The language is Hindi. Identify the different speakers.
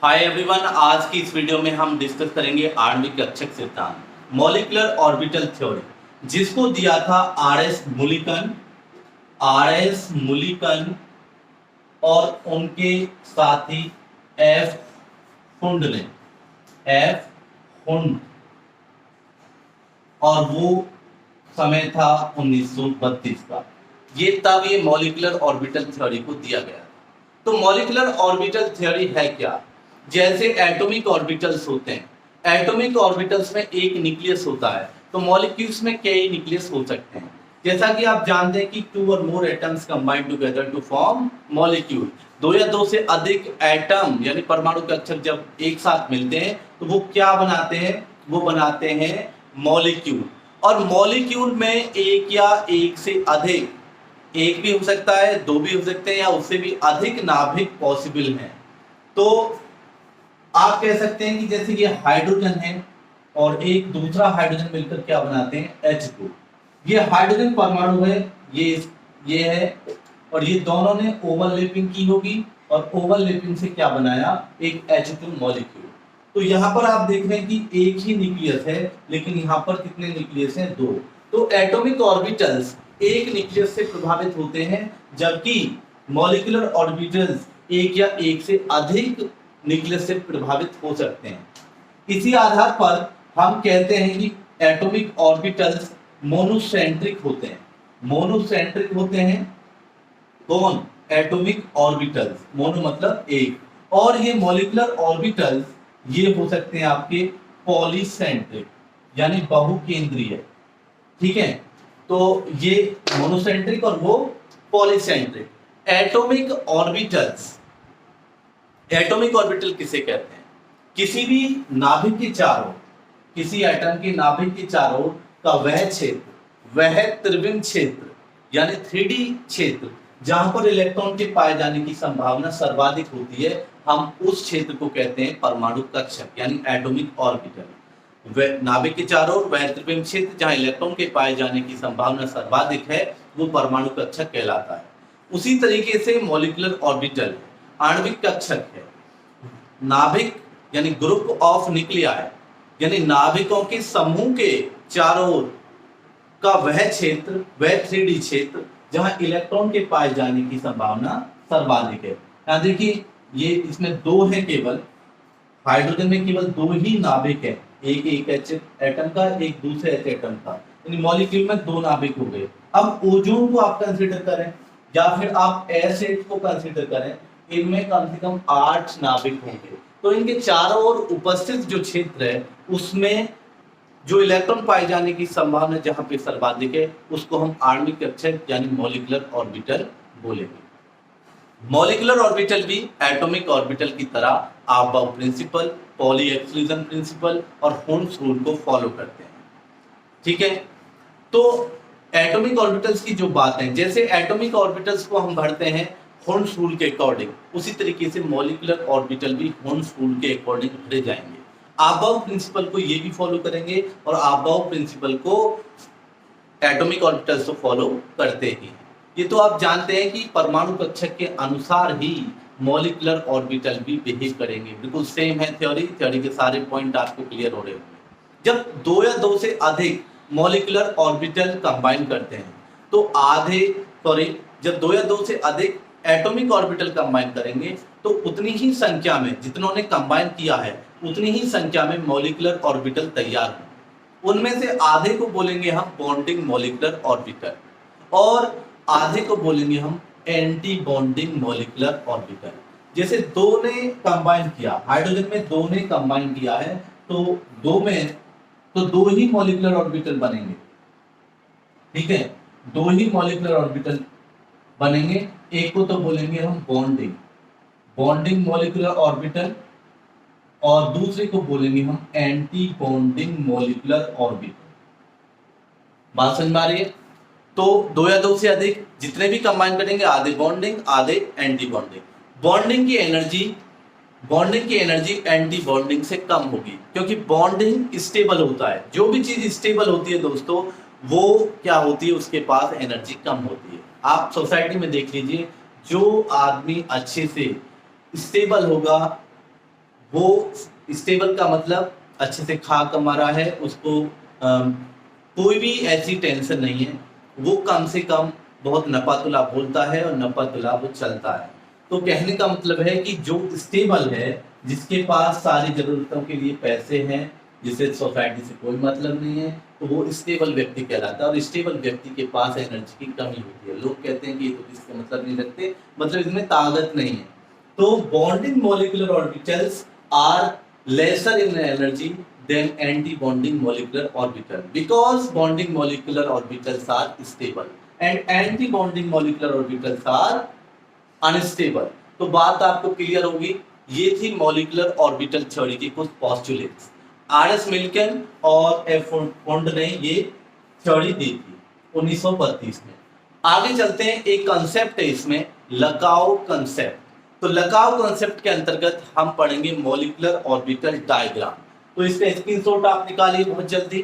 Speaker 1: हाय एवरीवन, आज की इस वीडियो में हम डिस्कस करेंगे आणविक कक्षक सिद्धांत, मॉलिक्यूलर ऑर्बिटल थ्योरी, जिसको दिया था आर एस मुलिकन और उनके साथी एफ हुंड ने। एफ हुंड, और वो समय था 1932 का। ये मॉलिक्यूलर ऑर्बिटल थ्योरी को दिया गया। तो मॉलिक्यूलर ऑर्बिटल थ्योरी है क्या? जैसे एटॉमिक ऑर्बिटल्स होते हैं, एटॉमिक ऑर्बिटल्स में एक न्यूक्लियस होता है, तो मॉलिक्यूल्स में कई न्यूक्लियस हो सकते हैं। जैसा कि आप जानते हैं कि टू और more atoms combine together to form molecule. दो या दो से अधिक एटम यानी परमाणु कक्षक जब एक साथ मिलते हैं तो वो क्या बनाते हैं? वो बनाते हैं मॉलिक्यूल। और मॉलिक्यूल में एक या एक से अधिक, एक भी हो सकता है, दो भी हो सकते हैं, या उससे भी अधिक नाभिक पॉसिबल हैं। तो आप कह सकते हैं कि जैसे ये हाइड्रोजन है और एक दूसरा हाइड्रोजन मिलकर क्या बनाते हैं? H2। ये हाइड्रोजन परमाणु है, ये है, और ये दोनों ने ओवरलैपिंग की होगी और ओवरलैपिंग से क्या बनाया? एक H2 मॉलिक्यूल। तो यहाँ पर आप देख रहे हैं कि एक ही न्यूक्लियस है, लेकिन यहाँ पर कितने न्यूक्लियस हैं? दो। तो एटॉमिक ऑर्बिटल्स एक न्यूक्लियस से प्रभावित होते हैं, जबकि मॉलिक्यूलर ऑर्बिटल्स एक या एक से अधिक न्यूक्लियस से प्रभावित हो सकते हैं। इसी आधार पर हम कहते हैं कि एटॉमिक ऑर्बिटल्स मोनोसेंट्रिक होते हैं। मोनोसेंट्रिक होते हैं कौन? Atomic orbitals. मोनो मतलब एक, और ये मॉलिक्यूलर ऑर्बिटल्स ये हो सकते हैं आपके पॉलीसेंट्रिक यानी बहुकेंद्रीय। ठीक है, तो ये मोनोसेंट्रिक और वो पॉलीसेंट्रिक। एटॉमिक ऑर्बिटल किसे कहते हैं? किसी भी नाभिक के चारों, किसी एटम के नाभिक के चारों का वह क्षेत्र, वह त्रिविम क्षेत्र यानी 3D क्षेत्र जहां पर इलेक्ट्रॉन के पाए जाने की संभावना सर्वाधिक होती है, हम उस क्षेत्र को कहते हैं परमाणु कक्षक यानी एटॉमिक ऑर्बिटल। वह नाभिक के चारों वह त्रिविम क्षेत्र जहां इलेक्ट्रॉन के पाए जाने की संभावना सर्वाधिक है, वो परमाणु कक्षक कहलाता है। उसी तरीके से मॉलिक्यूलर ऑर्बिटल आणविक कक्षक है। नाभिक यानी ग्रुप ऑफ न्यूक्लियाई यानी नाभिकों के समूह के चारों ओर का वह क्षेत्र, वह 3D क्षेत्र जहां इलेक्ट्रॉन के पाए जाने की संभावना सर्वाधिक है। यहां देखिए, ये इसमें दो है, केवल हाइड्रोजन में केवल दो ही नाभिक है, एक H एटम का, एक दूसरे H एटम का, यानी मॉलिक्यूल में दो नाभिक हो गए। अब ओजोन को आप कंसीडर करें या फिर आप S8 को कंसीडर करें, इनमें कम से कम 8 नाभिक होंगे। तो इनके चारों ओर उपस्थित जो क्षेत्र है उसमें जो इलेक्ट्रॉन पाए जाने की संभावना जहां पे सर्वाधिक है, उसको हम आणविक कक्षक यानी मॉलिक्यूलर ऑर्बिटल बोलेंगे। मॉलिक्यूलर ऑर्बिटल भी एटॉमिक ऑर्बिटल की तरह आबर्ट प्रिंसिपल, पॉली एक्सक्लूजन प्रिंसिपल और हुंड्स रूल को फॉलो करते हैं। ठीक है, तो एटॉमिक ऑर्बिटल्स की जो बात है, जैसे एटॉमिक ऑर्बिटल्स को हम भरते हैं हुंड्स रूल के अकॉर्डिंग, उसी तरीके से मॉलिक्यूलर ऑर्बिटल भी हुंड्स रूल के अकॉर्डिंग भरे जाएंगे। आबर्ट प्रिंसिपल को ये भी फॉलो करेंगे और आबर्ट प्रिंसिपल को एटॉमिक ऑर्बिटल्स तो फॉलो करते ही हैं। ये तो आप जानते हैं कि परमाणु कक्षक के अनुसार ही मॉलिक्यूलर ऑर्बिटल भी बिहेव करेंगे। बिल्कुल सेम है थ्योरी के सारे पॉइंट आपको क्लियर हो रहे होंगे। जब दो या दो से अधिक मॉलिक्यूलर ऑर्बिटल कंबाइन करते हैं तो जब दो या दो से अधिक एटॉमिक ऑर्बिटल कंबाइन करेंगे तो उतनी ही संख्या में, जितनों ने कंबाइन किया है उतनी ही संख्या में मॉलिक्यूलर ऑर्बिटल तैयार हों। उनमें से आधे को बोलेंगे हम बॉन्डिंग मॉलिक्यूलर ऑर्बिटल और आधे को बोलेंगे हम एंटी बॉन्डिंग मॉलिक्यूलर ऑर्बिटल। जैसे दो ने कंबाइन किया, हाइड्रोजन में दो ने कंबाइन किया है, तो दो ही मॉलिक्यूलर ऑर्बिटल बनेंगे। ठीक है, दो ही मॉलिक्यूलर ऑर्बिटल बनेंगे। एक को तो बोलेंगे हम बॉन्डिंग मॉलिक्यूलर ऑर्बिटल और दूसरे को बोलेंगे हम एंटी बॉन्डिंग मॉलिक्यूलर ऑर्बिटल। बात समझ में आ रही है? तो दो या दो से अधिक जितने भी कंबाइन करेंगे, आधे बॉन्डिंग आधे एंटी बॉन्डिंग। बॉन्डिंग की एनर्जी एंटी बॉन्डिंग से कम होगी, क्योंकि बॉन्डिंग स्टेबल होता है। जो भी चीज स्टेबल होती है दोस्तों, वो क्या होती है, उसके पास एनर्जी कम होती है। आप सोसाइटी में देख लीजिए, जो आदमी अच्छे से स्टेबल होगा वो स्टेबल का मतलब अच्छे से खा कमा रहा है, उसको कोई भी ऐसी टेंशन नहीं है, वो कम से कम बहुत नफा तुला बोलता है और नफा तुला वो चलता है। तो कहने का मतलब है कि जो स्टेबल है, जिसके पास सारी जरूरतों के लिए पैसे हैं, जिसे सोसाइटी से कोई मतलब नहीं है, तो वो स्टेबल व्यक्ति कहलाता है। और स्टेबल व्यक्ति के पास एनर्जी की कमी होती है। लोग कहते हैं कि ये तो किसका मतलब नहीं रखते, मतलब इसमें ताकत नहीं है। तो bonding molecular orbitals are lesser in energy than anti-bonding molecular orbital because bonding molecular orbitals are stable and anti-bonding molecular orbitals are unstable। तो बात आपको क्लियर होगी। ये थी मॉलिक्यूलर ऑर्बिटल थ्योरी की कुछ पोस्टुलेट्स। आर.एस. मिल्कन और एफ फोंड ने ये थ्योरी दी थी 1932 में। आगे चलते हैं, एक कंसेप्ट है इसमें, लकाओ कंसेप्ट। तो लकाओ कॉन्सेप्ट के अंतर्गत हम पढ़ेंगे मॉलिक्यूलर ऑर्बिटल डायग्राम। तो इसका स्क्रीनशॉट आप निकालिए बहुत जल्दी।